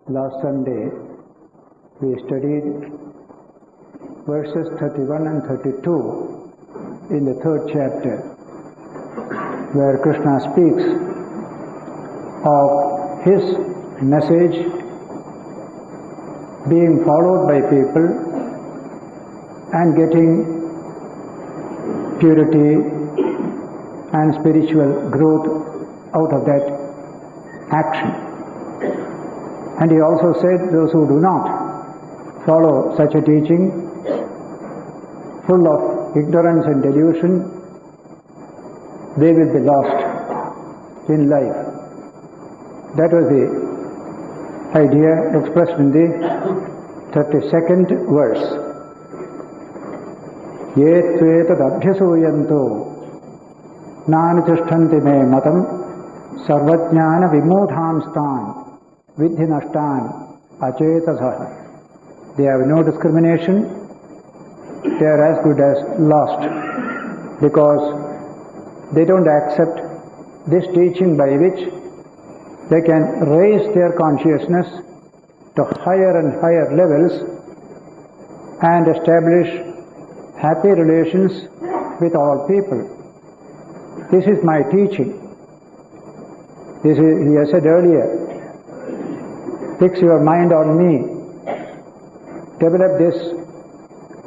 Last Sunday, we studied verses 31 and 32 in the third chapter, where Krishna speaks of his message being followed by people and getting purity and spiritual growth out of that action. And he also said those who do not follow such a teaching, full of ignorance and delusion, they will be lost in life. That was the idea expressed in the 32nd verse. Ye tvetad abhyasuyanto nanitishtanti me matam sarvajnana vimudhanstan vidhi nashtan achetasah. They have no discrimination. They are as good as lost because they don't accept this teaching by which they can raise their consciousness to higher and higher levels and establish happy relations with all people. This is my teaching. This is, he has said earlier, fix your mind on me. Develop this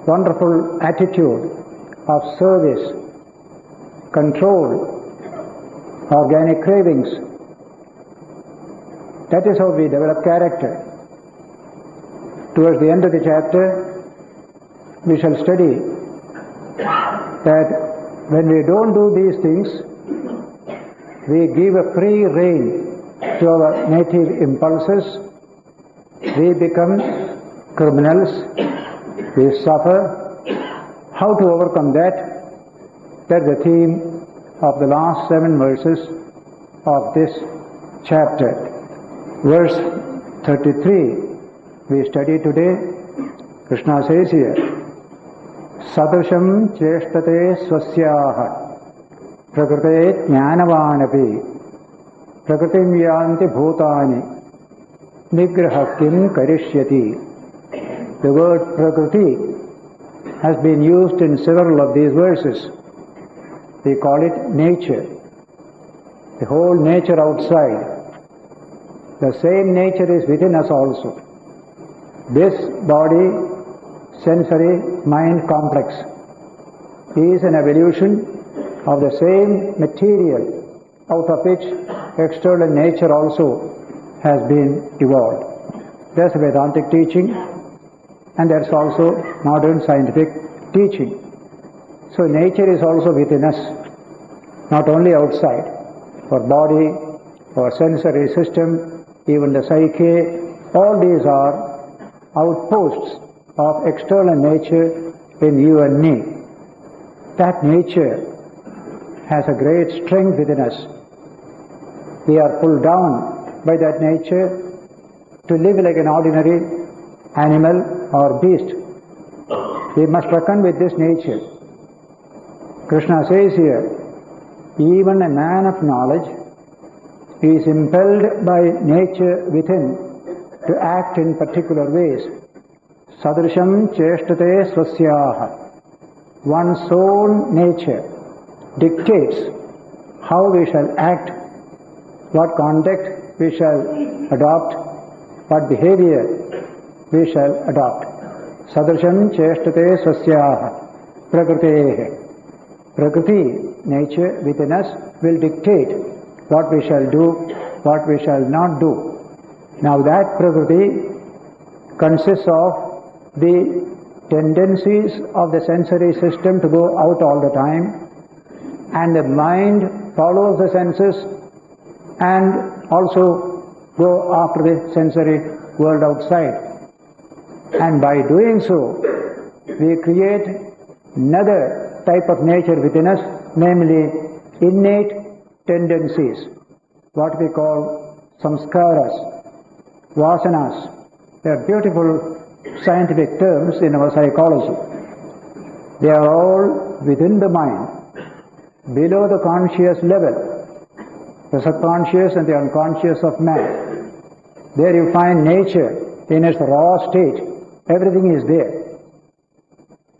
wonderful attitude of service, control, organic cravings. That is how we develop character. Towards the end of the chapter, we shall study that when we don't do these things, we give a free rein to our native impulses. We become criminals, we suffer. How to overcome that? That's the theme of the last 7 verses of this chapter. Verse 33, we study today. Krishna says here, Sadrisham cheshtate swasyaha prakrite jnanavanapi prakritim yanti bhutani nigraha kim karishyati. The word prakriti has been used in several of these verses. We call it nature. The whole nature outside. The same nature is within us also. This body, sensory, mind complex is an evolution of the same material out of which external nature also has been evolved. There's a Vedantic teaching and there's also modern scientific teaching. So nature is also within us, not only outside. Our body, our sensory system, even the psyche, all these are outposts of external nature in you and me. That nature has a great strength within us. We are pulled down by that nature to live like an ordinary animal or beast. We must reckon with this nature. Krishna says here, even a man of knowledge is impelled by nature within to act in particular ways. Sadrisham cheshtate swasyaha. One's own nature dictates how we shall act, what conduct we shall adopt, what behavior we shall adopt. Sadrisham cheshtate swasyaha prakritehe. Prakriti, nature within us, will dictate what we shall do, what we shall not do. Now that Prakriti consists of the tendencies of the sensory system to go out all the time, and the mind follows the senses and also go after the sensory world outside. And by doing so, we create another type of nature within us, namely innate tendencies, what we call samskaras, vasanas. They are beautiful scientific terms in our psychology. They are all within the mind. below the conscious level, the subconscious and the unconscious of man. There you find nature in its raw state. Everything is there.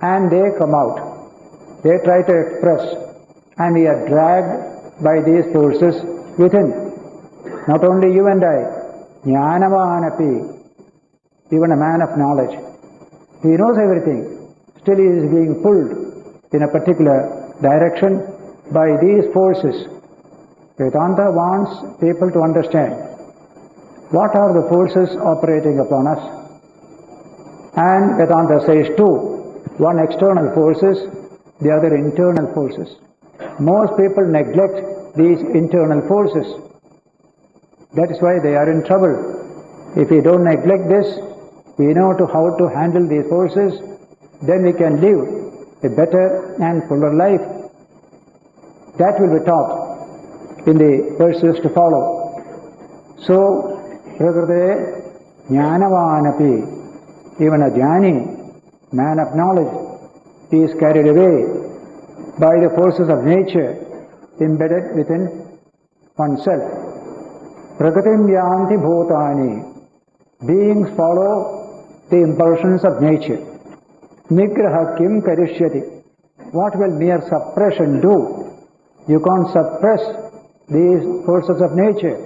And they come out. They try to express. And we are dragged by these forces within. Not only you and I, jnanavanapi, even a man of knowledge. He knows everything. Still he is being pulled in a particular direction by these forces. Vedanta wants people to understand what are the forces operating upon us. And Vedanta says two. One external forces, the other internal forces. Most people neglect these internal forces. That is why they are in trouble. If we don't neglect this, we know how to handle these forces, then we can live a better and fuller life. That will be taught in the verses to follow. So, Prakrite jnanavanapi, even a jnani, man of knowledge, he is carried away by the forces of nature embedded within oneself. Prakritim yanti bhutani, beings follow the impulsions of nature. Nigraha kim karishyati, what will mere suppression do? You can't suppress these forces of nature.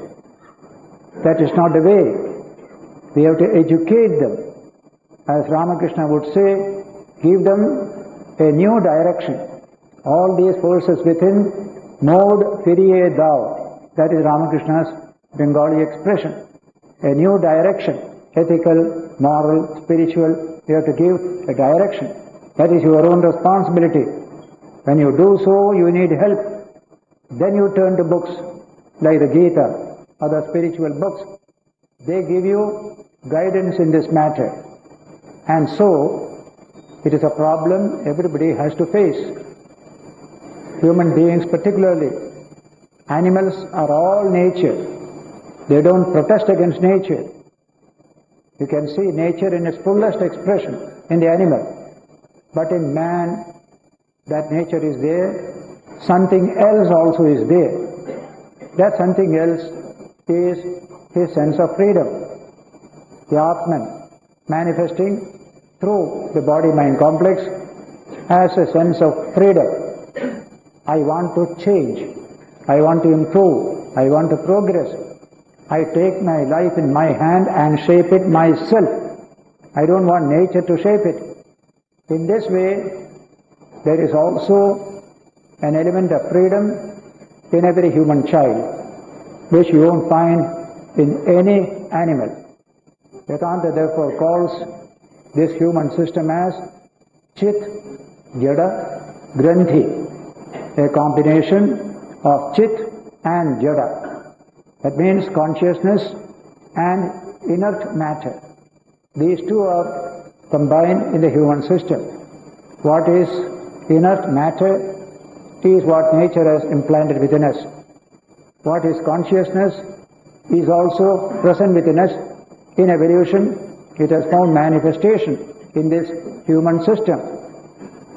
That is not the way. We have to educate them. As Ramakrishna would say, give them a new direction. All these forces within, mod firiye thou. That is Ramakrishna's Bengali expression. A new direction, ethical, moral, spiritual. You have to give a direction. That is your own responsibility. When you do so, you need help. Then you turn to books like the Gita, other spiritual books. They give you guidance in this matter. And so, it is a problem everybody has to face. Human beings particularly. Animals are all nature. They don't protest against nature. You can see nature in its fullest expression in the animal. But in man, that nature is there. Something else also is there. That something else is his sense of freedom. The Atman, manifesting through the body-mind complex as a sense of freedom. I want to change. I want to improve. I want to progress. I take my life in my hand and shape it myself. I don't want nature to shape it. In this way, there is also an element of freedom in every human child, which you won't find in any animal. Vedanta therefore calls this human system as Chit, Jada, Granthi, a combination of Chit and Jada. That means consciousness and inert matter. These two are combined in the human system. What is inert matter is what nature has implanted within us. What is consciousness is also present within us. In evolution, it has found manifestation in this human system.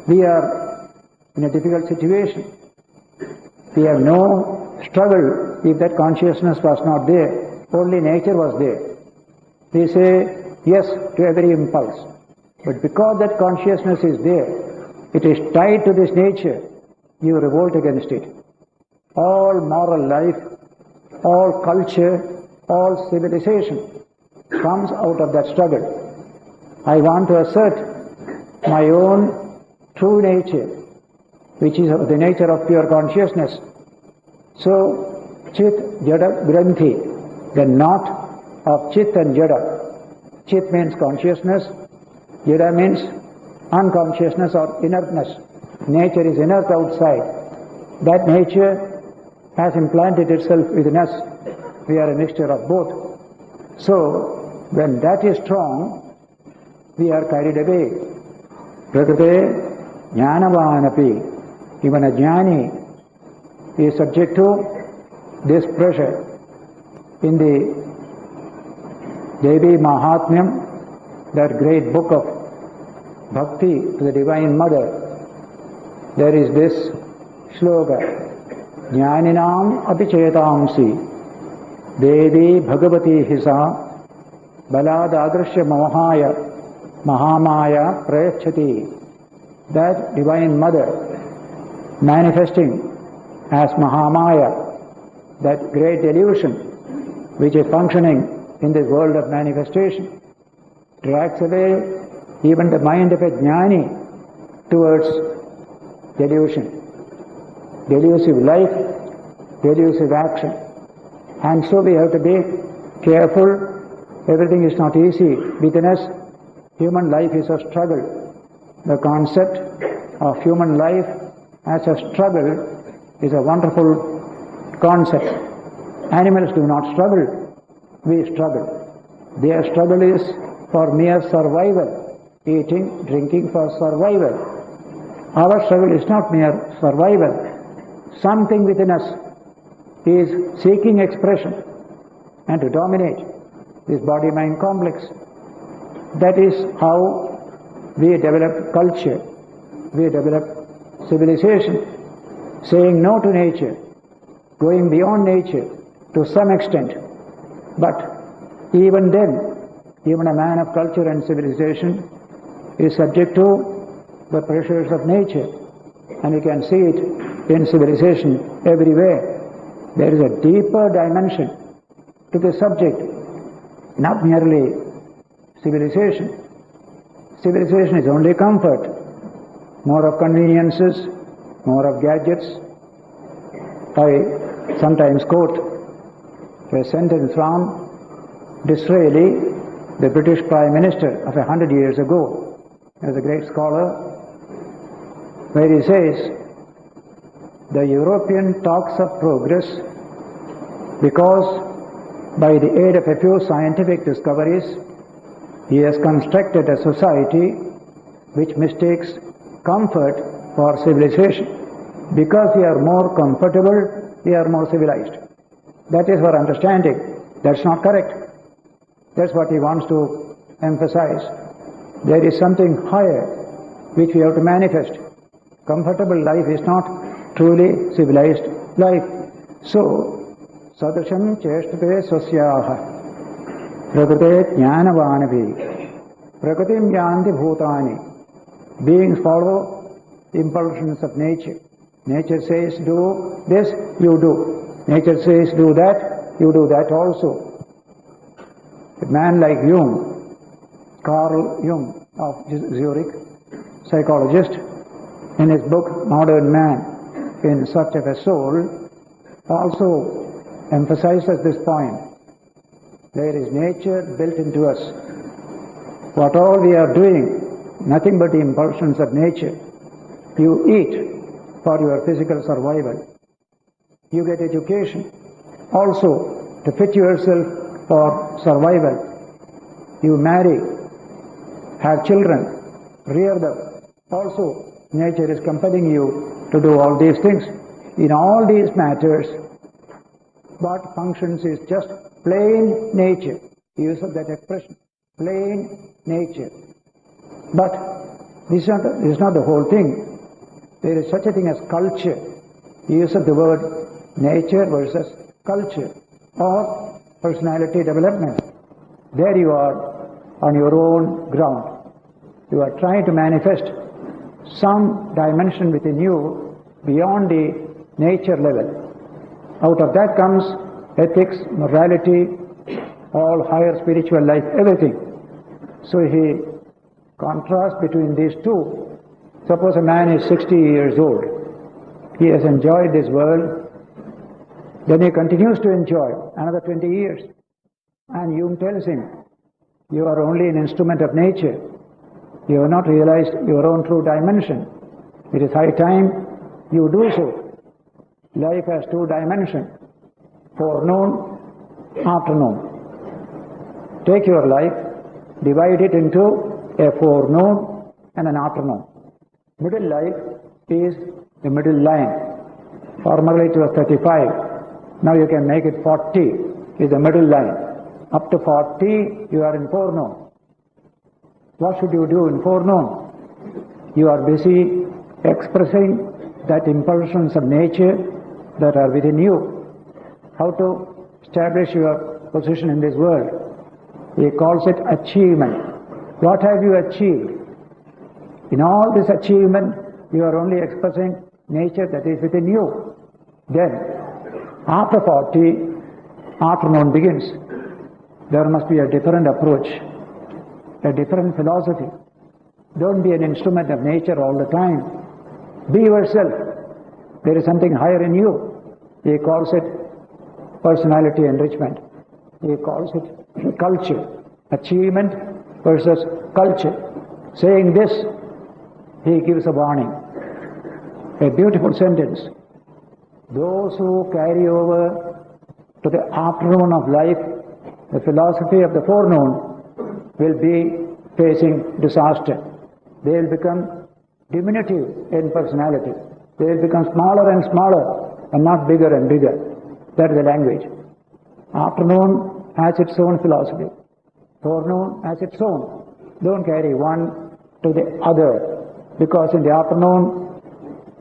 We are in a difficult situation. We have no struggle if that consciousness was not there. Only nature was there. We say yes to every impulse. But because that consciousness is there, it is tied to this nature, you revolt against it. All moral life, all culture, all civilization comes out of that struggle. I want to assert my own true nature, which is the nature of pure consciousness. So, Chit, Jada, Granthi, the knot of Chit and Jada. Chit means consciousness, Jada means unconsciousness or inertness. Nature is inert outside. That nature has implanted itself within us. We are a mixture of both. So, when that is strong, we are carried away. Prakrite jnanavanapi, even a jnani is subject to this pressure. In the Devi Mahatmyam, that great book of Bhakti to the Divine Mother, there is this Shloka. Jnaninam apichetamsi Devi Bhagavati Hisa Balad Adrishya Mohaya Mahamaya Prayachati. That Divine Mother manifesting as Mahamaya, that great delusion which is functioning in this world of manifestation, drags away even the mind of a jnani towards delusion, delusive life, delusive action. And so we have to be careful. Everything is not easy within us. Human life is a struggle. The concept of human life as a struggle is a wonderful concept. Animals do not struggle. We struggle. Their struggle is for mere survival. Eating, drinking for survival. Our struggle is not mere survival. Something within us is seeking expression and to dominate this body-mind complex. That is how we develop culture, we develop civilization, saying no to nature, going beyond nature to some extent. But even then, even a man of culture and civilization is subject to the pressures of nature, and you can see it in civilization everywhere. There is a deeper dimension to the subject, not merely civilization. Civilization is only comfort, more of conveniences, more of gadgets. I sometimes quote a sentence from Disraeli, the British Prime Minister of 100 years ago. He was a great scholar, where he says, the European talks of progress because by the aid of a few scientific discoveries, he has constructed a society which mistakes comfort for civilization. Because we are more comfortable, we are more civilized. That is our understanding. That's not correct. That's what he wants to emphasize. There is something higher which we have to manifest. Comfortable life is not truly civilized life. So, sadrisham cheshtate swasyaha Prakrite jnanavanavi Prakritim jnanti bhutani. Beings follow impulsions of nature. Nature says do this, you do. Nature says do that, you do that also. A man like Jung, Carl Jung of Zurich, psychologist, in his book Modern Man in Search of a Soul, also emphasizes this point. There is nature built into us. What all we are doing, nothing but the impulsions of nature. You eat for your physical survival. You get education also to fit yourself for survival. You marry, have children, rear them. Also, nature is compelling you to do all these things. In all these matters, what functions is just plain nature. Use of that expression, plain nature. But this is not the whole thing. There is such a thing as culture. Use of the word nature versus culture or personality development. There you are on your own ground. You are trying to manifest some dimension within you beyond the nature level. Out of that comes ethics, morality, all higher spiritual life, everything. So he contrasts between these two. Suppose a man is 60 years old. He has enjoyed this world. Then he continues to enjoy another 20 years. And Jung tells him, you are only an instrument of nature. You have not realized your own true dimension. It is high time you do so. Life has two dimensions, forenoon, afternoon. Take your life, divide it into a forenoon and an afternoon. Middle life is the middle line. Formerly it was 35. Now you can make it 40 is the middle line. Up to 40 you are in forenoon. What should you do in forenoon? You are busy expressing that impulsions of nature that are within you, how to establish your position in this world. He calls it achievement. What have you achieved? In all this achievement, you are only expressing nature that is within you. Then, after 40, afternoon begins. There must be a different approach, a different philosophy. Don't be an instrument of nature all the time. Be yourself. There is something higher in you. He calls it personality enrichment. He calls it culture. Achievement versus culture. Saying this, he gives a warning. A beautiful sentence. Those who carry over to the afternoon of life the philosophy of the forenoon will be facing disaster. They will become diminutive in personality. They will become smaller and smaller and not bigger and bigger. That is the language. Afternoon has its own philosophy. Forenoon has its own. Don't carry one to the other, because in the afternoon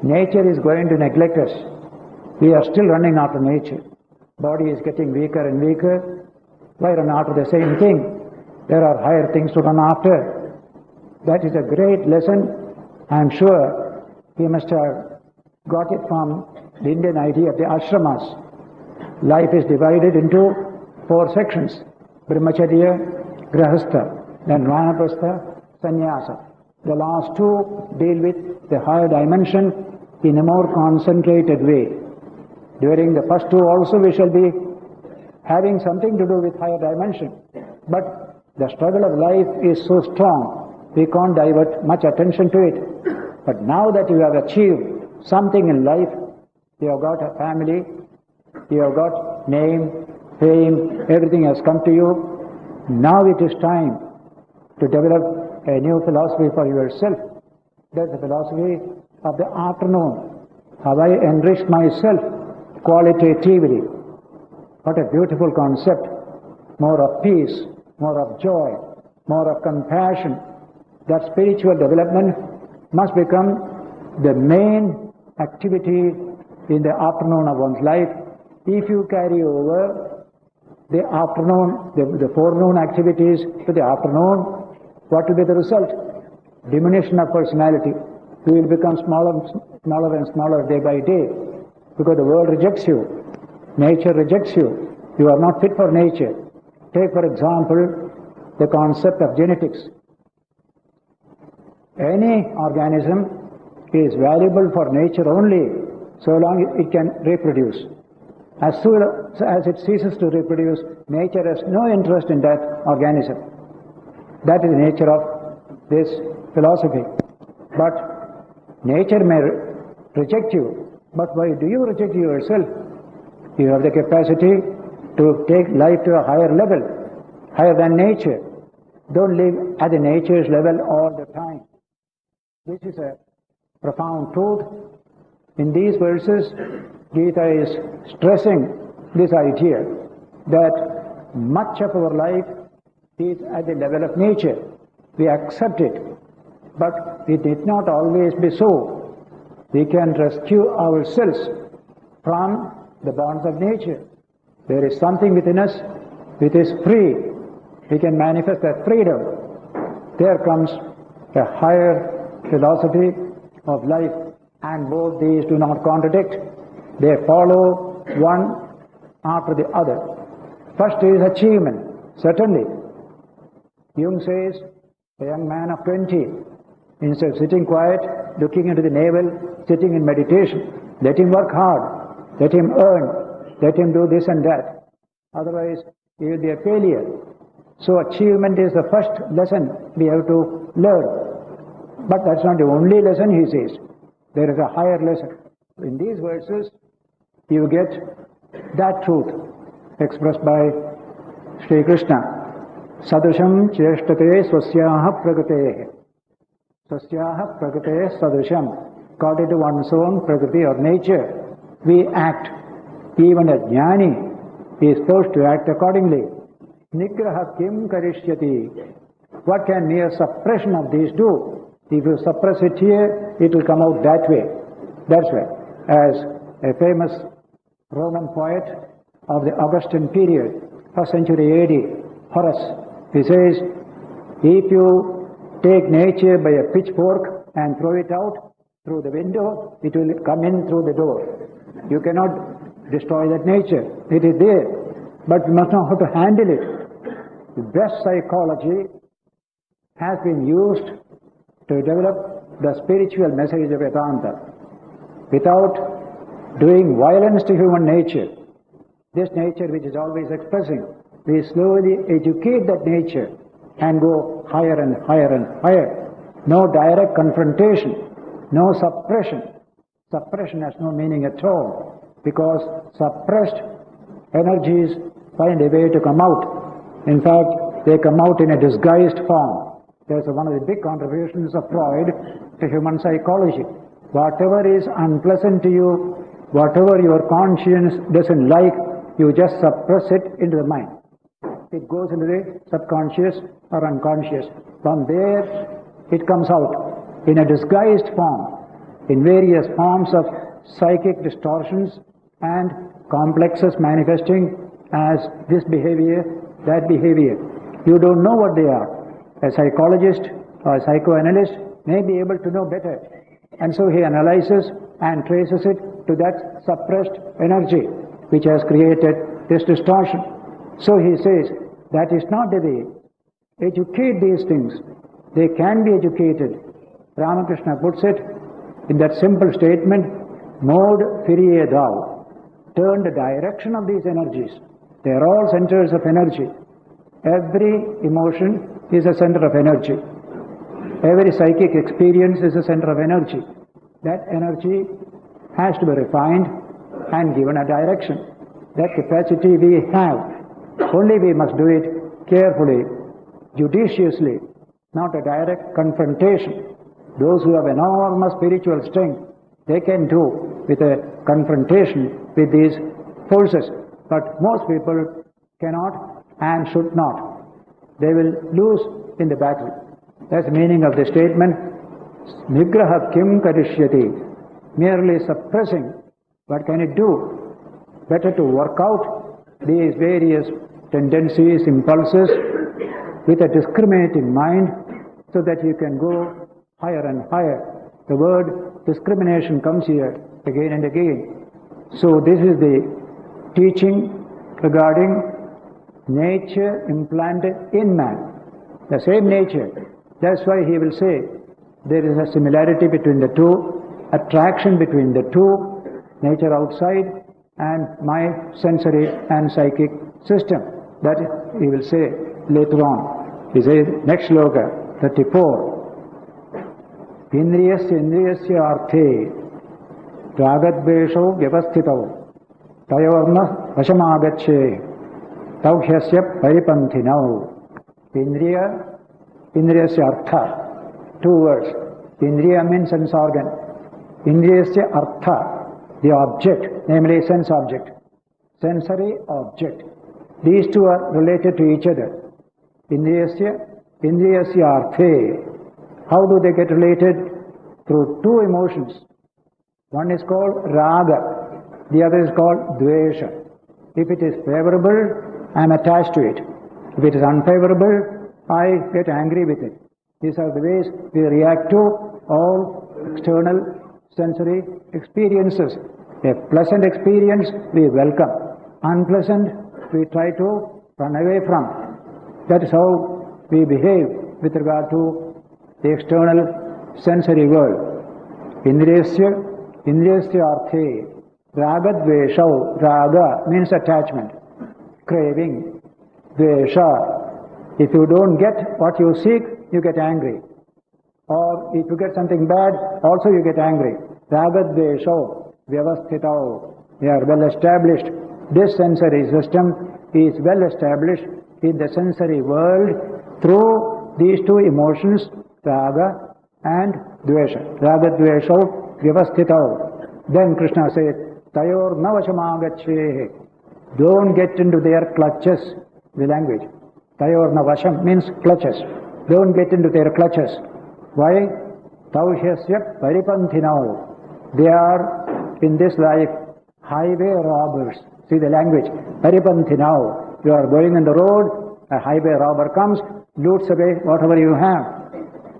nature is going to neglect us. We are still running after nature. Body is getting weaker and weaker. Why run after the same thing? There are higher things to run after. That is a great lesson. I am sure he must have got it from the Indian idea of the ashramas. Life is divided into 4 sections. Brahmacharya, Grahastha, then Vanaprastha, Sannyasa. The last 2 deal with the higher dimension in a more concentrated way. During the first 2 also we shall be having something to do with higher dimension. But the struggle of life is so strong, we can't divert much attention to it. But now that you have achieved something in life, you have got a family, you have got name, fame, everything has come to you. Now it is time to develop a new philosophy for yourself. That's the philosophy of the afternoon. Have I enriched myself qualitatively? What a beautiful concept. More of peace, more of joy, more of compassion. That spiritual development must become the main activity in the afternoon of one's life. If you carry over the afternoon, the forenoon activities to the afternoon, what will be the result? Diminution of personality. You will become smaller and smaller day by day, because the world rejects you. Nature rejects you. You are not fit for nature. Take, for example, the concept of genetics. Any organism is valuable for nature only so long it can reproduce. As soon as it ceases to reproduce, nature has no interest in that organism. That is the nature of this philosophy. But nature may reject you. But why do you reject yourself? You have the capacity to take life to a higher level, higher than nature. Don't live at the nature's level all the time. This is a profound truth. In these verses, Gita is stressing this idea that much of our life is at the level of nature. We accept it, but it need not always be so. We can rescue ourselves from the bonds of nature. There is something within us which is free. We can manifest that freedom. There comes a higher philosophy of life, and both these do not contradict. They follow one after the other. First is achievement, certainly. Jung says, a young man of 20, instead of sitting quiet, looking into the navel, sitting in meditation, let him work hard, let him earn, let him do this and that. Otherwise, he will be a failure. So achievement is the first lesson we have to learn. But that's not the only lesson, he says. There is a higher lesson. In these verses, you get that truth expressed by Sri Krishna. Sadrusham cheshtate swasyaha pragate. Swasyaha pragate sadrusham. According to one's own prakriti or nature, we act. Even a jnani is supposed to act accordingly. Nigraha kim karishyati. What can mere suppression of these do? If you suppress it here, it will come out that way. That's why, as a famous Roman poet of the Augustan period, 1st century AD, Horace, he says, if you take nature by a pitchfork and throw it out through the window, it will come in through the door. You cannot destroy that nature. It is there. But you must know how to handle it. The best psychology has been used to develop the spiritual message of Vedanta without doing violence to human nature. This nature which is always expressing, we slowly educate that nature and go higher and higher and higher. No direct confrontation, no suppression. Suppression has no meaning at all, because suppressed energies find a way to come out. In fact, they come out in a disguised form. There's one of the big contributions of Freud to human psychology. Whatever is unpleasant to you, whatever your conscience doesn't like, you just suppress it into the mind. It goes into the subconscious or unconscious. From there, it comes out in a disguised form, in various forms of psychic distortions and complexes manifesting as this behavior, that behavior. You don't know what they are. A psychologist or a psychoanalyst may be able to know better. And so he analyzes and traces it to that suppressed energy which has created this distortion. So he says, that is not the way. Educate these things. They can be educated. Ramakrishna puts it in that simple statement, Mode firie thou. Turn the direction of these energies. They are all centers of energy. Every emotion is a center of energy. Every psychic experience is a center of energy. That energy has to be refined and given a direction. That capacity we have. Only we must do it carefully, judiciously, not a direct confrontation. Those who have enormous spiritual strength, they can do with a confrontation with these forces. But most people cannot and should not. They will lose in the battle. That's the meaning of the statement, Nigraha kim karishyati. Merely suppressing, what can it do? Better to work out these various tendencies, impulses with a discriminating mind so that you can go higher and higher. The word discrimination comes here again and again. So this is the teaching regarding nature implanted in man. The same nature. That's why he will say there is a similarity between the two, attraction between the two, nature outside and my sensory and psychic system. That he will say later on. He says, next sloka, 34. Indriyasya arthe ragadvesho vyavasthitau tayorna vashamagache tauhyasya paripanthinau. Indriyasya artha. Two words. Indriya means sense organ. Indriyasya artha, the object, namely sense object. Sensory object. These two are related to each other. Indriyasya arthe. How do they get related? Through two emotions. One is called raga, the other is called dvesha. If it is favorable, I am attached to it. If it is unfavorable, I get angry with it. These are the ways we react to all external sensory experiences. A pleasant experience we welcome. Unpleasant we try to run away from. That is how we behave with regard to the external sensory world. Indriyasya arthe ragadveshau. Raga means attachment, craving. Dvesha, if you don't get what you seek, you get angry. Or if you get something bad, also you get angry. Ragadveshau vyavasthitau. They are well established. This sensory system is well established in the sensory world through these two emotions, raga and dvesha. Ragadveshau vyavasthitau. Then Krishna says, tayor navashamagache. Don't get into their clutches. The language. Tayor navasham means clutches. Don't get into their clutches. Why? Tauhyasya paripanthinau. They are in this life highway robbers. See the language. Paripanthi now. You are going on the road, a highway robber comes, loots away whatever you have.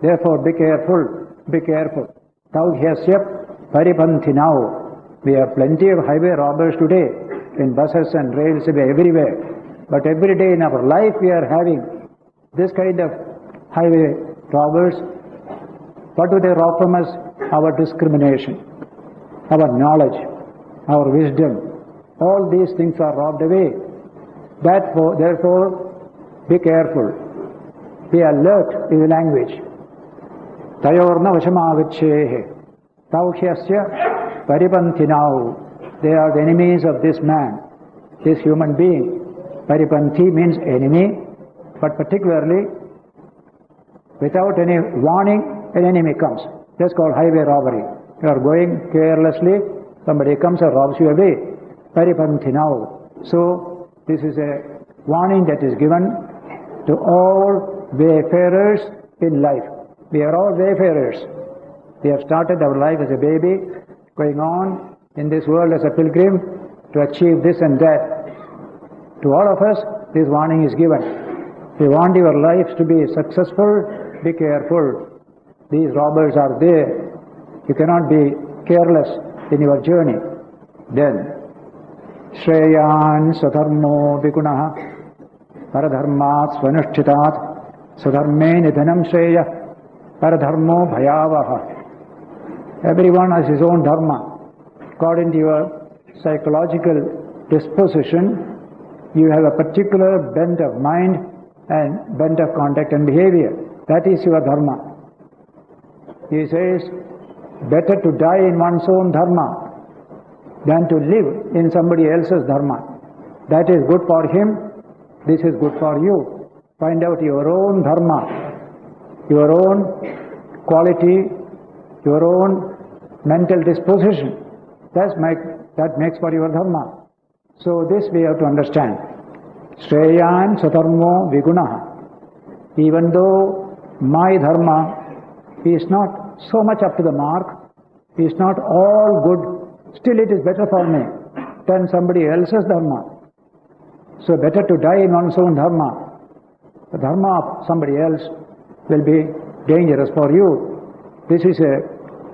Therefore be careful, be careful. Tauhyasya paripanthi now. We have plenty of highway robbers today, in buses and rails everywhere. But every day in our life we are having this kind of highway robbers. What do they rob from us? Our discrimination, our knowledge, our wisdom. All these things are robbed away. Therefore, be careful. Be alert in the language. Tayorna vashamagacchehe. Tauhyasya paripantinau. They are the enemies of this man, this human being. Paripanthi means enemy, but particularly without any warning, an enemy comes. That's called highway robbery. You are going carelessly, somebody comes and robs you away. Paripantinau. So, this is a warning that is given to all wayfarers in life. We are all wayfarers. We have started our life as a baby, going on in this world as a pilgrim to achieve this and that. To all of us, this warning is given. If you want your lives to be successful, be careful. These robbers are there. You cannot be careless in your journey. Then, Shreyan Sadharmo Vigunaha Paradharmat Svanushthitat Sadharme Nidhanam Shreya Paradharmo Bhayavaha. Everyone has his own dharma. According to your psychological disposition, you have a particular bent of mind and bent of conduct and behavior. That is your dharma. He says, better to die in one's own dharma than to live in somebody else's dharma. That is good for him, this is good for you. Find out your own dharma, your own quality, your own mental disposition. That makes for your dharma. So this we have to understand. Shreyan Satarmo Vigunaha. Even though my dharma is not so much up to the mark, is not all good, still it is better for me than somebody else's dharma. So better to die in one's own dharma. The dharma of somebody else will be dangerous for you. This is a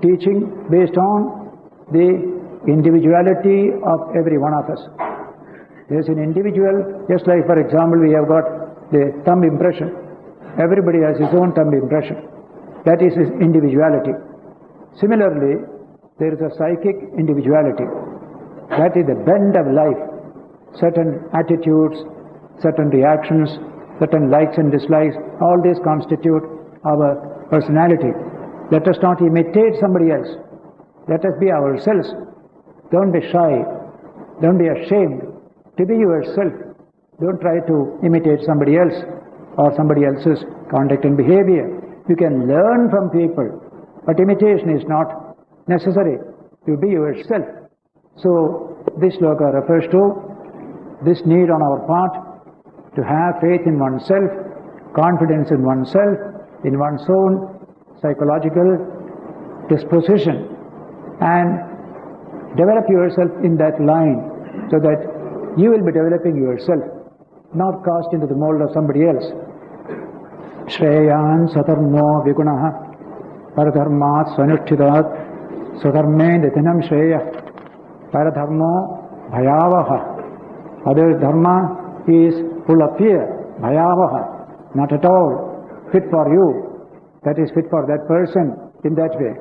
teaching based on the individuality of every one of us. There is an individual, just like for example we have got the thumb impression. Everybody has his own thumb impression. That is his individuality. Similarly, there is a psychic individuality. That is the bend of life. Certain attitudes, certain reactions, certain likes and dislikes, all these constitute our personality. Let us not imitate somebody else. Let us be ourselves. Don't be shy. Don't be ashamed to be yourself. Don't try to imitate somebody else or somebody else's conduct and behavior. You can learn from people, but imitation is not necessary. You be yourself. So this sloka refers to this need on our part to have faith in oneself, confidence in oneself, in one's own psychological disposition, and develop yourself in that line so that you will be developing yourself, not cast into the mold of somebody else. Shreyan Satarmo Vigunaha Paradharmat Svanushthitat Sadharme Nithinam Shreya Paradharmo Bhayavaha. Other dharma is full of fear, Bhayavaha, not at all fit for you. That is fit for that person in that way.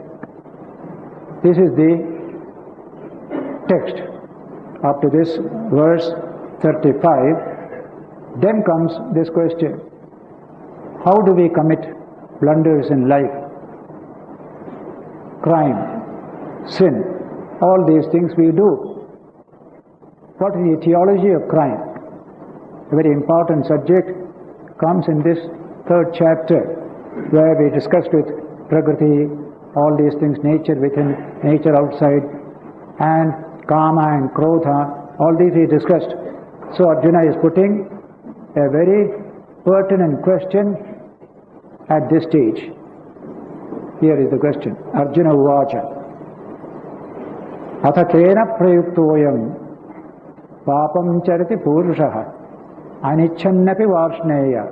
This is the text up to this verse 35. Then comes this question: how do we commit blunders in life? Crime, sin, all these things we do. What is the etiology of crime? A very important subject comes in this third chapter, where we discussed with Prakriti, all these things, nature within, nature outside, and Kama and Krodha, all these we discussed. So Arjuna is putting a very pertinent question at this stage. Here is the question. Arjuna Uvacha. Atha kena prayuktoyam papam charati purushaha anichannapi varshneya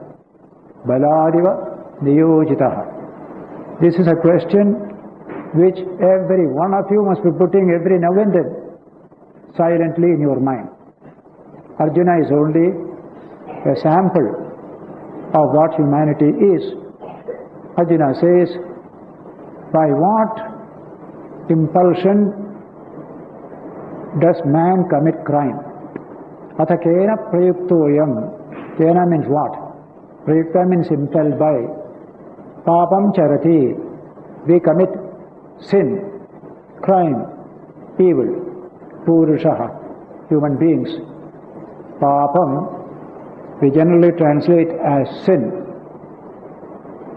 baladiva niyojitaha. This is a question which every one of you must be putting every now and then silently in your mind. Arjuna is only a sample of what humanity is. Arjuna says, by what impulsion does man commit crime? Atha kena prayuktoyam. Kena means what? Prayukta means impelled by. Papam charati. We commit sin, crime, evil. Purushaha, human beings. Papam, we generally translate as sin.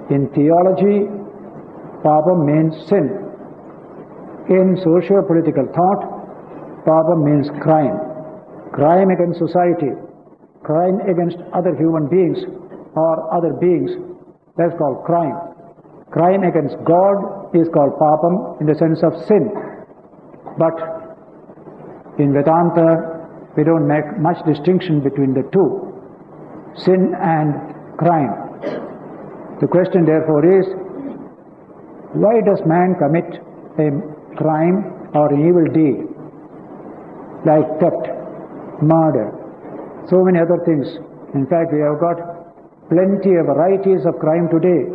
In theology, papam means sin. In socio-political thought, papam means crime. Crime against society, crime against other human beings or other beings, that's called crime. Crime against God is called papam in the sense of sin. But in Vedanta, we don't make much distinction between the two, sin and crime. The question therefore is, why does man commit a crime or an evil deed like theft, murder, so many other things? In fact, we have got plenty of varieties of crime today,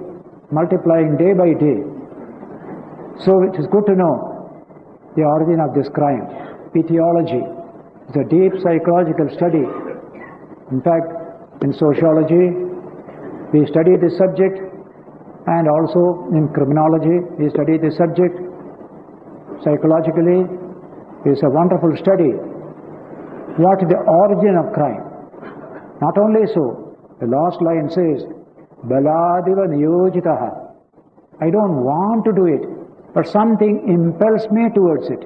multiplying day by day. So it is good to know the origin of this crime. Etiology is a deep psychological study. In fact, in sociology, we study this subject, and also in criminology, we study this subject. Psychologically, it's a wonderful study. What is the origin of crime? Not only so, the last line says, Baladiva niyojitaha. I don't want to do it, but something impels me towards it.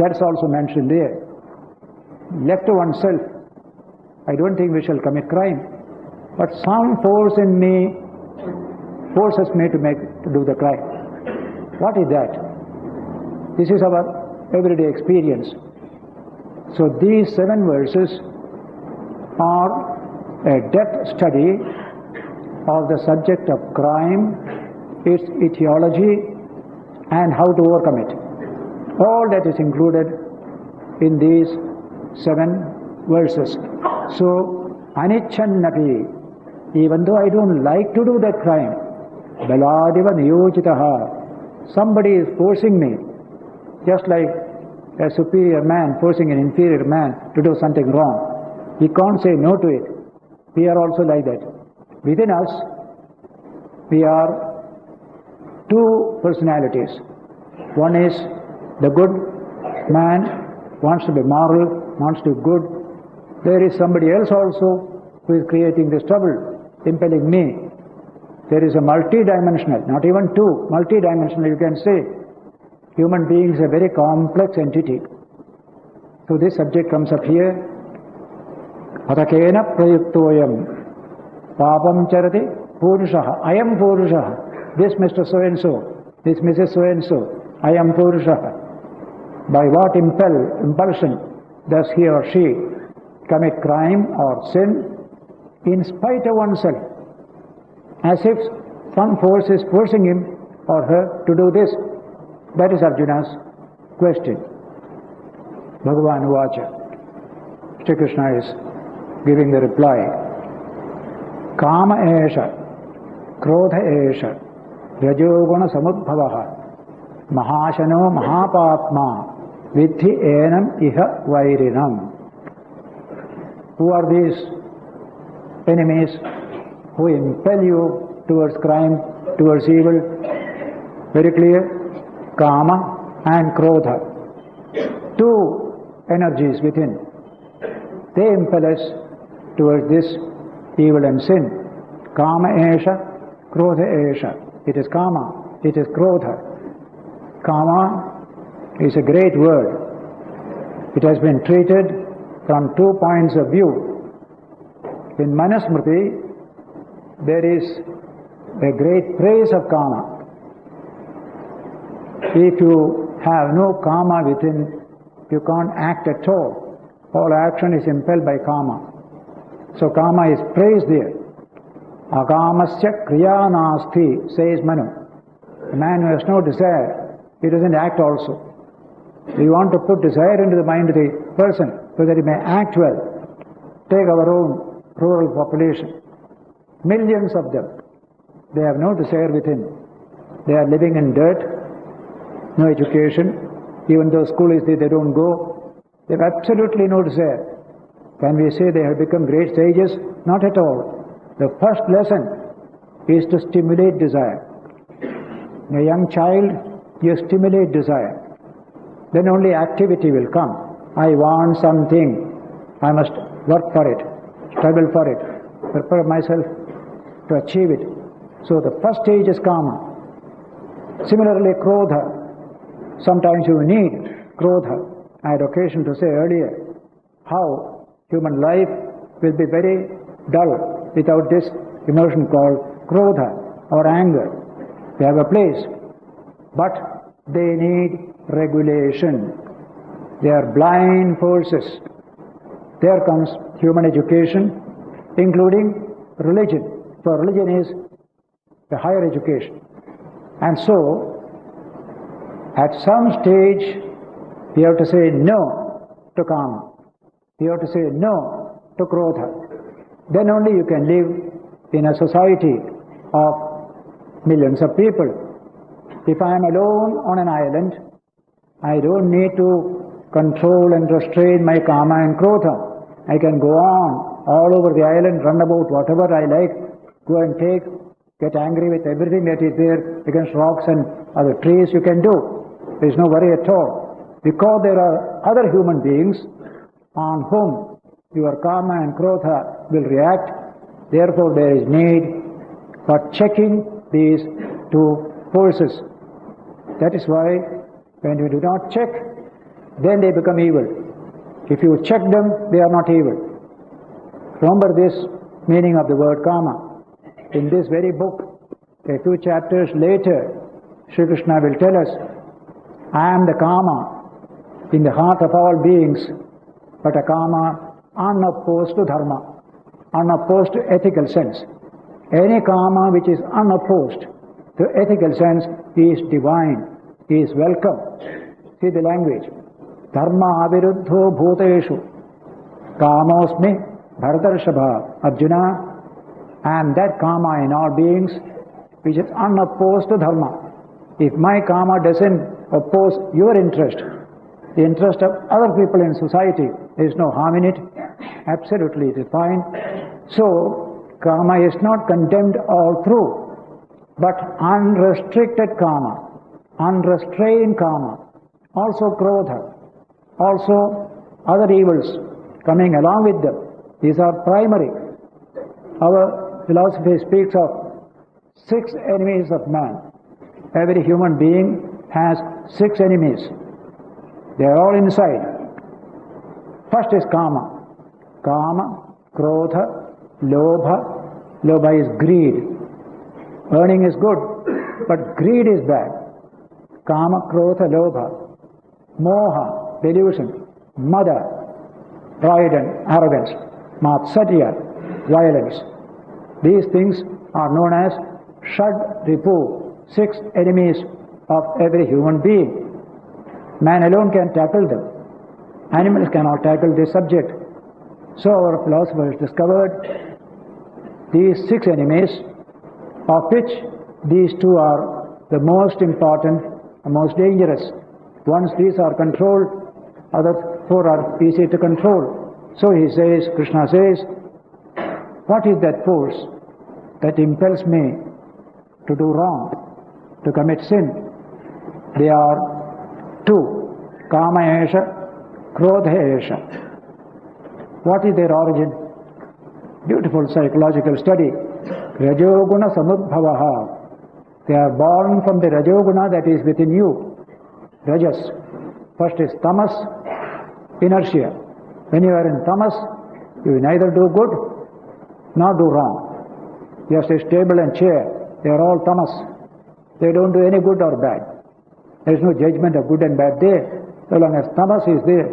That's also mentioned there. Left to oneself, I don't think we shall commit crime, but some force in me forces me to do the crime. What is that? This is our everyday experience. So these 7 verses are a depth study of the subject of crime, its etiology, and how to overcome it. All that is included in these 7 verses. So, anichannapi, even though I don't like to do that crime, baladiva niyojitaha, somebody is forcing me, just like a superior man forcing an inferior man to do something wrong. He can't say no to it. We are also like that. Within us, we are 2 personalities. One is the good man, wants to be moral, wants to be good. There is somebody else also who is creating this trouble, impelling me. There is a multi-dimensional, not even 2, multi-dimensional you can say. Human being is a very complex entity. So this subject comes up here. Atakena prayuktoyam papam charati purushaha. I am purushaha. This Mr. So-and-so, this Mrs. So-and-so, I am purushaha. By what impulsion does he or she commit crime or sin in spite of oneself? As if some force is forcing him or her to do this. That is Arjuna's question. Bhagavan Uvacha. Sri Krishna is giving the reply. Kama esha, krodha esha, rajoguna samudbhavaha, mahashano mahapatma, vidhi enam iha vairinam. Who are these enemies who impel you towards crime, towards evil? Very clear. Kama and Krodha. 2 energies within. They impel us towards this evil and sin. Kama esha, Krodha esha. It is Kama, it is Krodha. Kama is a great word. It has been treated from 2 points of view. In Manusmriti, there is a great praise of Kama. If you have no karma within, you can't act at all. All action is impelled by karma. So karma is praised there. Akamasya kriya nasti, says Manu. A man who has no desire, he doesn't act also. We want to put desire into the mind of the person so that he may act well. Take our own rural population. Millions of them. They have no desire within. They are living in dirt, no education. Even though school is there, they don't go. They have absolutely no desire. Can we say they have become great sages? Not at all. The first lesson is to stimulate desire. A young child, you stimulate desire. Then only activity will come. I want something. I must work for it, struggle for it, prepare myself to achieve it. So the first stage is karma. Similarly, krodha. Sometimes you need krodha. I had occasion to say earlier how human life will be very dull without this emotion called krodha or anger. They have a place, but they need regulation. They are blind forces. There comes human education, including religion. For religion is the higher education. And so, at some stage, we have to say no to karma. We have to say no to krodha. Then only you can live in a society of millions of people. If I am alone on an island, I don't need to control and restrain my karma and krodha. I can go on all over the island, run about whatever I like, go and take, get angry with everything that is there against rocks and other trees you can do. There is no worry at all. Because there are other human beings on whom your karma and krodha will react, therefore there is need for checking these two forces. That is why when you do not check, then they become evil. If you check them, they are not evil. Remember this meaning of the word karma. In this very book, a few chapters later, Sri Krishna will tell us, I am the karma in the heart of all beings, but a karma unopposed to dharma, unopposed to ethical sense. Any karma which is unopposed to ethical sense is divine, is welcome. See the language. Dharma aviruddho bhuteshu kamosmi bharatarshava Arjuna, and that karma in all beings which is unopposed to dharma. If my karma doesn't oppose your interest, the interest of other people in society, there is no harm in it. Absolutely, it is fine. So, karma is not condemned all through, but unrestricted karma, unrestrained karma, also krodha, also other evils coming along with them. These are primary. Our philosophy speaks of 6 enemies of man. Every human being has 6 enemies. They are all inside. First is kama. Kama, krodha, lobha. Lobha is greed. Earning is good, but greed is bad. Kama, krodha, lobha. Moha, delusion. Mada, pride and arrogance. Matsarya, violence. These things are known as Shad Ripu, 6 enemies of every human being. Man alone can tackle them. Animals cannot tackle this subject. So our philosophers discovered these 6 enemies, of which these 2 are the most important and most dangerous. Once these are controlled, other 4 are easy to control. So he says, Krishna says, what is that force that impels me to do wrong, to commit sin? They are 2, kama esha, krodha esha. What is their origin? Beautiful psychological study. Rajoguna samudbhavaha. They are born from the rajoguna that is within you. Rajas. First is tamas, inertia. When you are in tamas, you will neither do good nor do wrong. Just a table and chair, they are all tamas. They don't do any good or bad. There is no judgment of good and bad there, so long as tamas is there.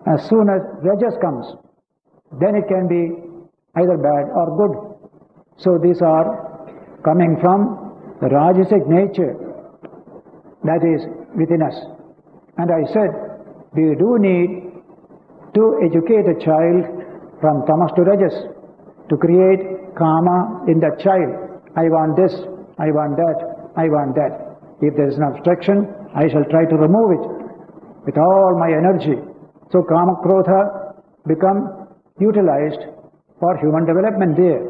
As soon as rajas comes, then it can be either bad or good. So these are coming from the rajasic nature that is within us. And I said, we do need to educate a child from tamas to rajas, to create kama in that child. I want this, I want that, I want that. If there is an obstruction, I shall try to remove it with all my energy. So kama krodha become utilized for human development there.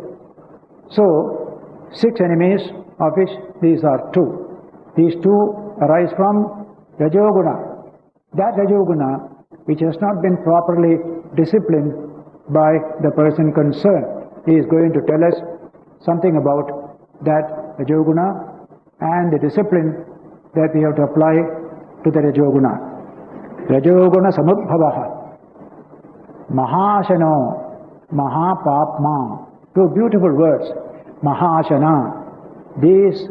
So 6 enemies, of which these are 2. These 2 arise from rajoguna. That rajoguna which has not been properly disciplined by the person concerned. He is going to tell us something about that rajoguna and the discipline that we have to apply to the rajoguna. Rajoguna samudbhavaha, mahashano, mahapapma. 2 beautiful words, mahashana. These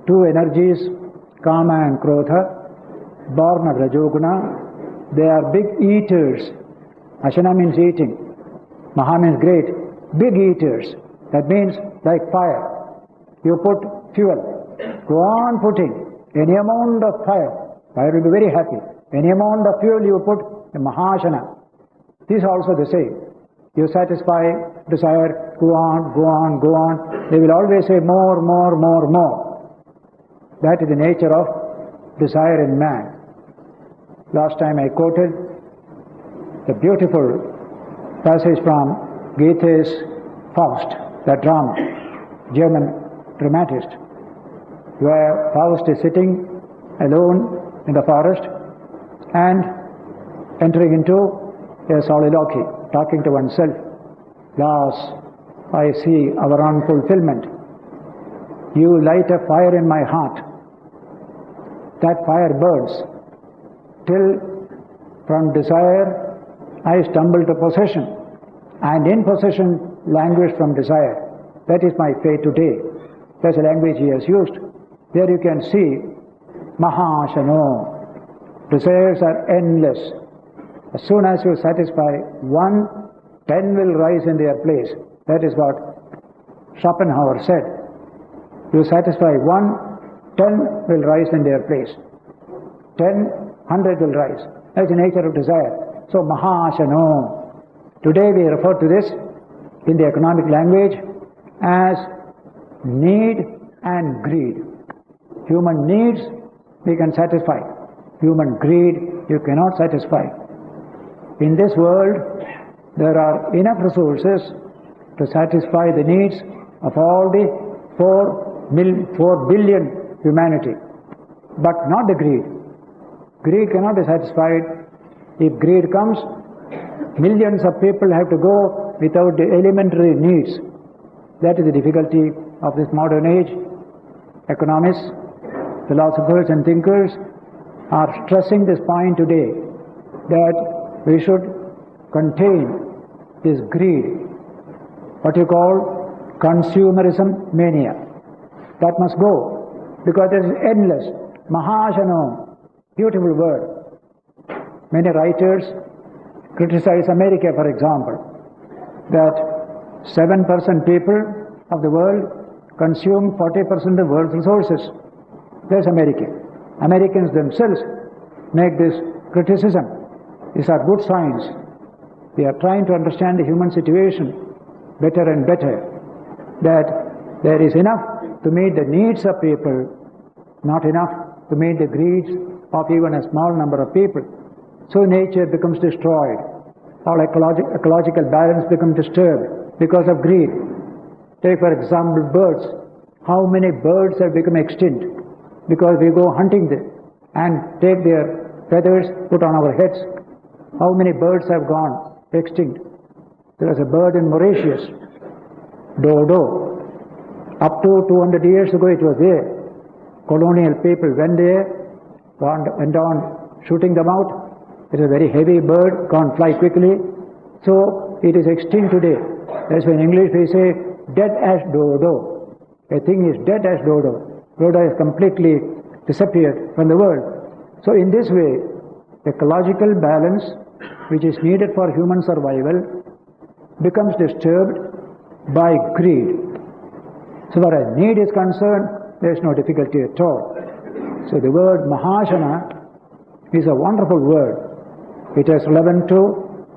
2 energies, kama and krodha, born of rajoguna, they are big eaters. Ashana means eating. Maha means great. Big eaters. That means like fire. You put fuel. Go on putting any amount of fire. Fire will be very happy. Any amount of fuel you put, a mahashana. This is also the same. You satisfy desire, go on, go on, go on. They will always say more, more, more, more. That is the nature of desire in man. Last time I quoted the beautiful passage from Gita's Faust, that drama, German dramatist, where Faust is sitting alone in the forest and entering into a soliloquy, talking to oneself. Thus, I see our unfulfillment. You light a fire in my heart. That fire burns till from desire I stumble to possession, and in possession languish from desire. That is my fate today. That's the language he has used. There you can see mahashano. Desires are endless. As soon as you satisfy one, 10 will rise in their place. That is what Schopenhauer said. You satisfy one, 10 will rise in their place. 10, 100 will rise. That's the nature of desire. So mahashano. Today we refer to this in the economic language as need and greed. Human needs we can satisfy. Human greed you cannot satisfy. In this world there are enough resources to satisfy the needs of all the 4 billion humanity, but not the greed. Greed cannot be satisfied. If greed comes, millions of people have to go without the elementary needs. That is the difficulty of this modern age. Economists, philosophers and thinkers are stressing this point today, that we should contain this greed, what you call consumerism mania. That must go, because it is endless. Mahashano, beautiful word. Many writers criticize America, for example, that 7% people of the world consume 40% of the world's resources. That's America. Americans themselves make this criticism. These are good signs. We are trying to understand the human situation better and better, that there is enough to meet the needs of people, not enough to meet the greeds of even a small number of people. So nature becomes destroyed. All ecological balance becomes disturbed because of greed. Take for example birds. How many birds have become extinct because we go hunting them and take their feathers, put on our heads? How many birds have gone extinct? There was a bird in Mauritius, dodo. Up to 200 years ago it was there. Colonial people went there, went on shooting them out. It is a very heavy bird, can't fly quickly, so it is extinct today. That's why in English we say dead as dodo. A thing is dead as dodo. Dodo has completely disappeared from the world. So in this way, ecological balance, which is needed for human survival, becomes disturbed by greed. So where a need is concerned, there is no difficulty at all. So the word Mahashana is a wonderful word. It is relevant to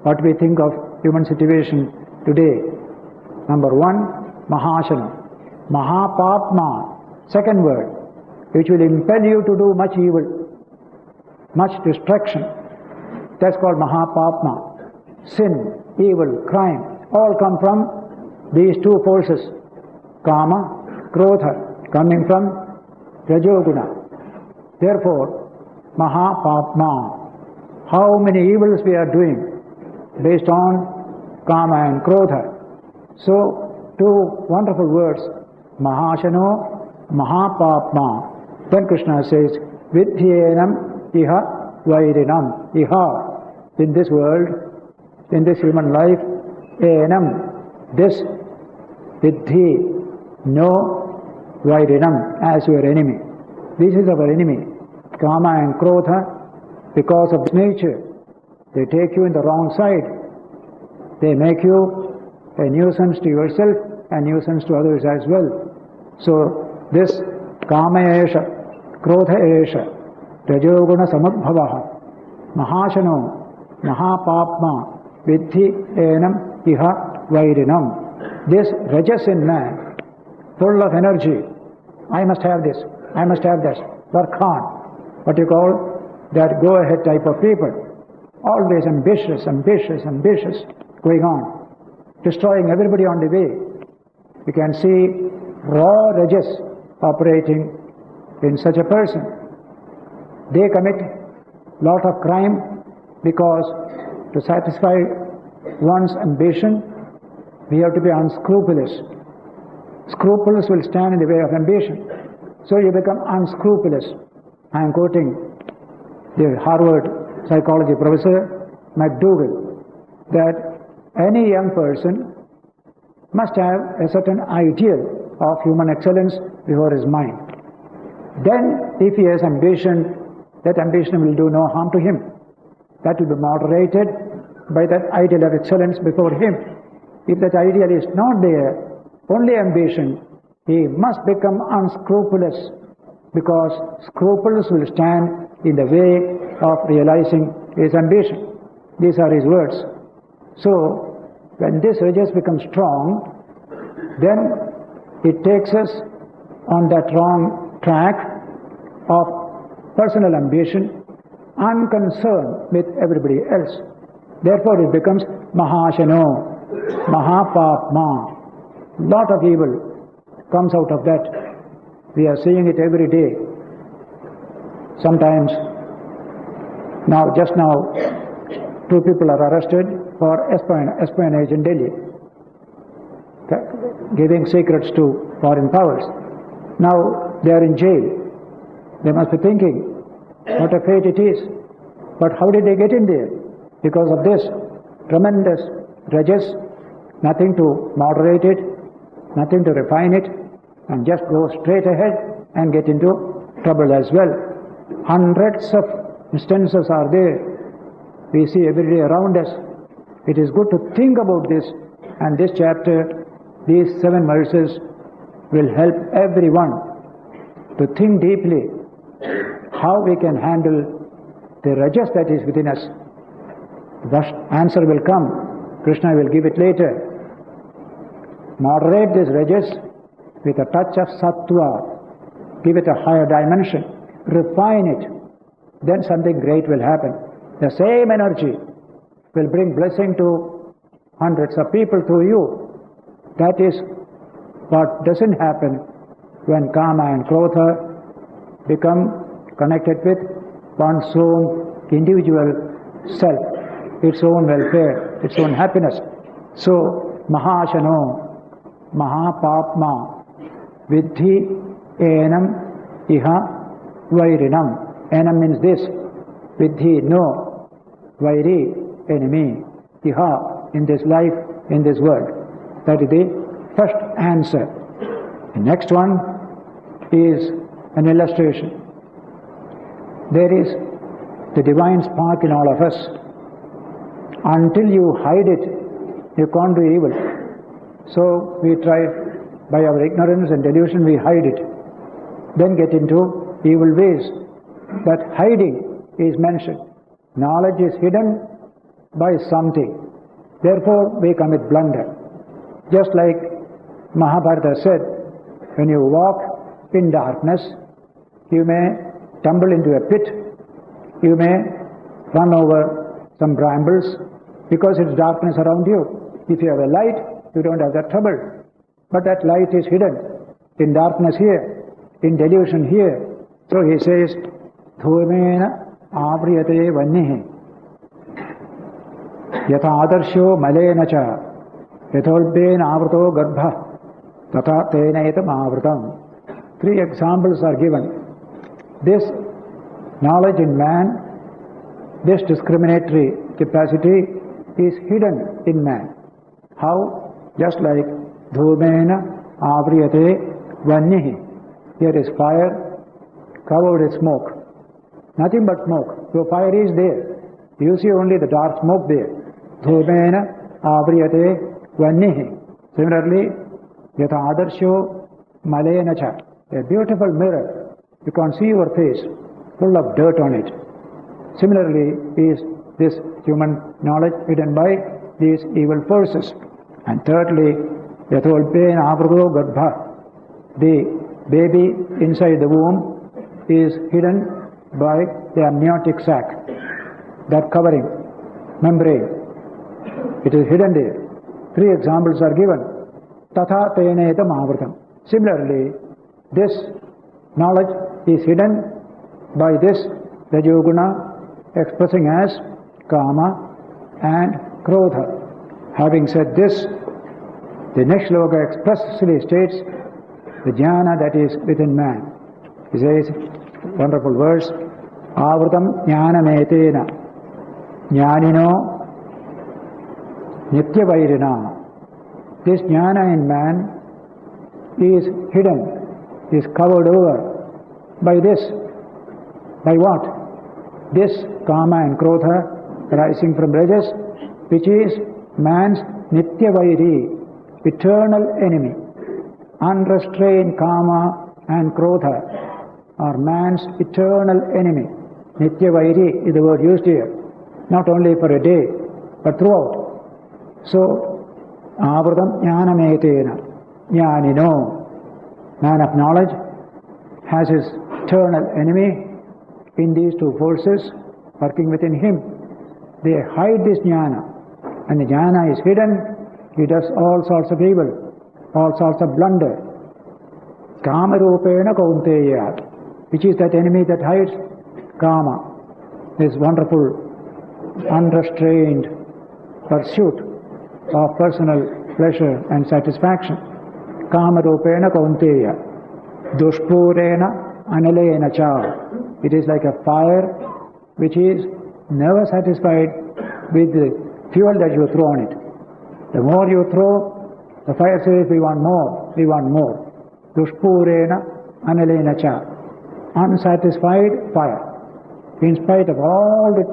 what we think of human situation today. Number one, Mahashana. Mahapapma, second word, which will impel you to do much evil, much destruction. That's called Mahapapma. Sin, evil, crime, all come from these two forces. Kama, Krodha, coming from Rajoguna. Therefore, Mahapapma. How many evils we are doing based on Kama and Krodha. So, two wonderful words, Mahashano, Mahapapma. Then Krishna says, Vidhyenam iha vairinam. Iha, in this world, in this human life, enam, this, vidhi, no vairinam, as your enemy. This is our enemy. Kama and Krodha, because of nature, they take you in the wrong side. They make you a nuisance to yourself and nuisance to others as well. So this Kama esha, Krodha esha, Rajoguna samudbhavaha, Mahashano, Mahapapma, Vidhi enam iha vairinam. This rajas in man, full of energy. I must have this, I must have that. Work hard. What you call that go-ahead type of people. Always ambitious, going on, destroying everybody on the way. You can see raw rajas operating in such a person. They commit lot of crime because to satisfy one's ambition, we have to be unscrupulous. Scruples will stand in the way of ambition. So you become unscrupulous. I am quoting the Harvard psychology professor McDougall, that any young person must have a certain ideal of human excellence before his mind. Then, if he has ambition, that ambition will do no harm to him. That will be moderated by that ideal of excellence before him. If that ideal is not there, only ambition, he must become unscrupulous, because scruples will stand in the way of realizing his ambition. These are his words. So, when this rajas becomes strong, then it takes us on that wrong track of personal ambition, unconcerned with everybody else. Therefore it becomes Mahashano, Mahapapma. Lot of evil comes out of that. We are seeing it every day. Sometimes, just now, 2 people are arrested for espionage in Delhi, giving secrets to foreign powers. Now they are in jail. They must be thinking, what a fate it is. But how did they get in there? Because of this tremendous rajas, nothing to moderate it, nothing to refine it, and just go straight ahead and get into trouble as well. Hundreds of instances are there. We see every day around us. It is good to think about this, and this chapter, these 7 verses, will help everyone to think deeply how we can handle the rajas that is within us. The answer will come. Krishna will give it later. Moderate this rajas with a touch of sattva. Give it a higher dimension. Refine it. Then something great will happen. The same energy will bring blessing to hundreds of people through you. That is what doesn't happen when Kama and Krodha become connected with one's own individual self, its own welfare, its own happiness. So, Mahashano, Mahapapma, Vidhi enam iha vairinam. Enam means this. Vidhi, no. Vairi, enemy. Iha, in this life, in this world. That is the first answer. The next one is an illustration. There is the divine spark in all of us. Until you hide it, you can't do evil. So we try, by our ignorance and delusion, we hide it, then get into evil ways. But hiding is mentioned. Knowledge is hidden by something. Therefore, we commit blunder. Just like Mahabharata said, when you walk in darkness, you may tumble into a pit, you may run over some brambles, because it's darkness around you. If you have a light, you don't have that trouble. But that light is hidden in darkness here, in delusion here. So he says, Dhumena avriyate vannihi yatha adarsho malena cha yatholben avrato garbha tata tenetam avratam. 3 examples are given. This knowledge in man, this discriminatory capacity is hidden in man. How? Just like Dhumena avriyate vannihi. Here is fire covered with smoke. Nothing but smoke. So fire is there. You see only the dark smoke there. Dhumena avriyate vannihi. Similarly, yatha adarsho malena cha. A beautiful mirror. You can't see your face, full of dirt on it. Similarly is this human knowledge hidden by these evil forces. And thirdly, yatholpen avrato garbha. The baby inside the womb is hidden by the amniotic sac, that covering, membrane. It is hidden there. 3 examples are given. Tatha tenetam avratam. Similarly, this knowledge is hidden by this Rajoguna expressing as Kama and Krodha. Having said this, the next sloka expressly states the jnana that is within man. He says, wonderful verse, Avratam jnanametena jnanino nityavairina. This jnana in man is hidden, is covered over by this. By what? This Kama and Krodha rising from Rajas, which is man's nityavairi, eternal enemy. Unrestrained Kama and Krodha are man's eternal enemy. Nityavairi is the word used here, not only for a day, but throughout. So, Avratam jnanametena jnanino. Man of knowledge has his eternal enemy in these 2 forces working within him. They hide this jnana, and the jnana is hidden. He does all sorts of evil, all sorts of blunder. Kama rupena kaunteya, which is that enemy that hides Kama, this wonderful, unrestrained pursuit of personal pleasure and satisfaction. Kama rupena kaunteya, dushpurena analena cha. It is like a fire which is never satisfied with the fuel that you throw on it. The more you throw, the fire says, we want more, we want more. Dushpurena analena cha. Unsatisfied fire. In spite of all the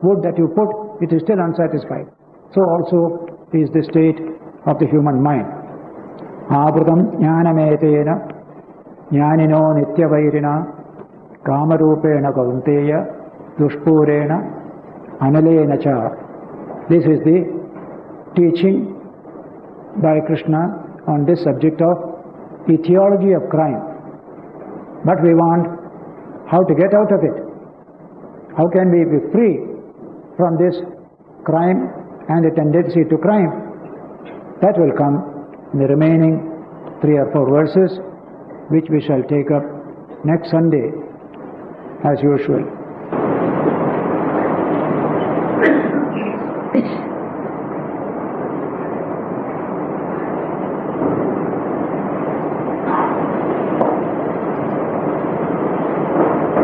wood that you put, it is still unsatisfied. So also is the state of the human mind. Avratam jnanametena jnanino nityavairina kamarupena kaunteya dushpurena analena cha. This is the teaching by Krishna on this subject of etiology of crime. But we want how to get out of it. How can we be free from this crime and the tendency to crime? That will come in the remaining 3 or 4 verses, which we shall take up next Sunday as usual.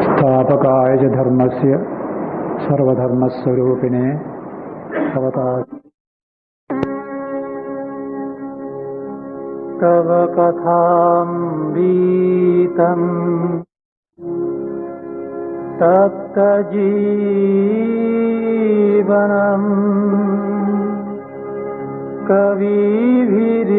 स्थापकाय च धर्मस्य सर्वधर्मस्वरूपिणे भवता तव कथामृतम् तप्तजीवनम् कविभिरीडितम्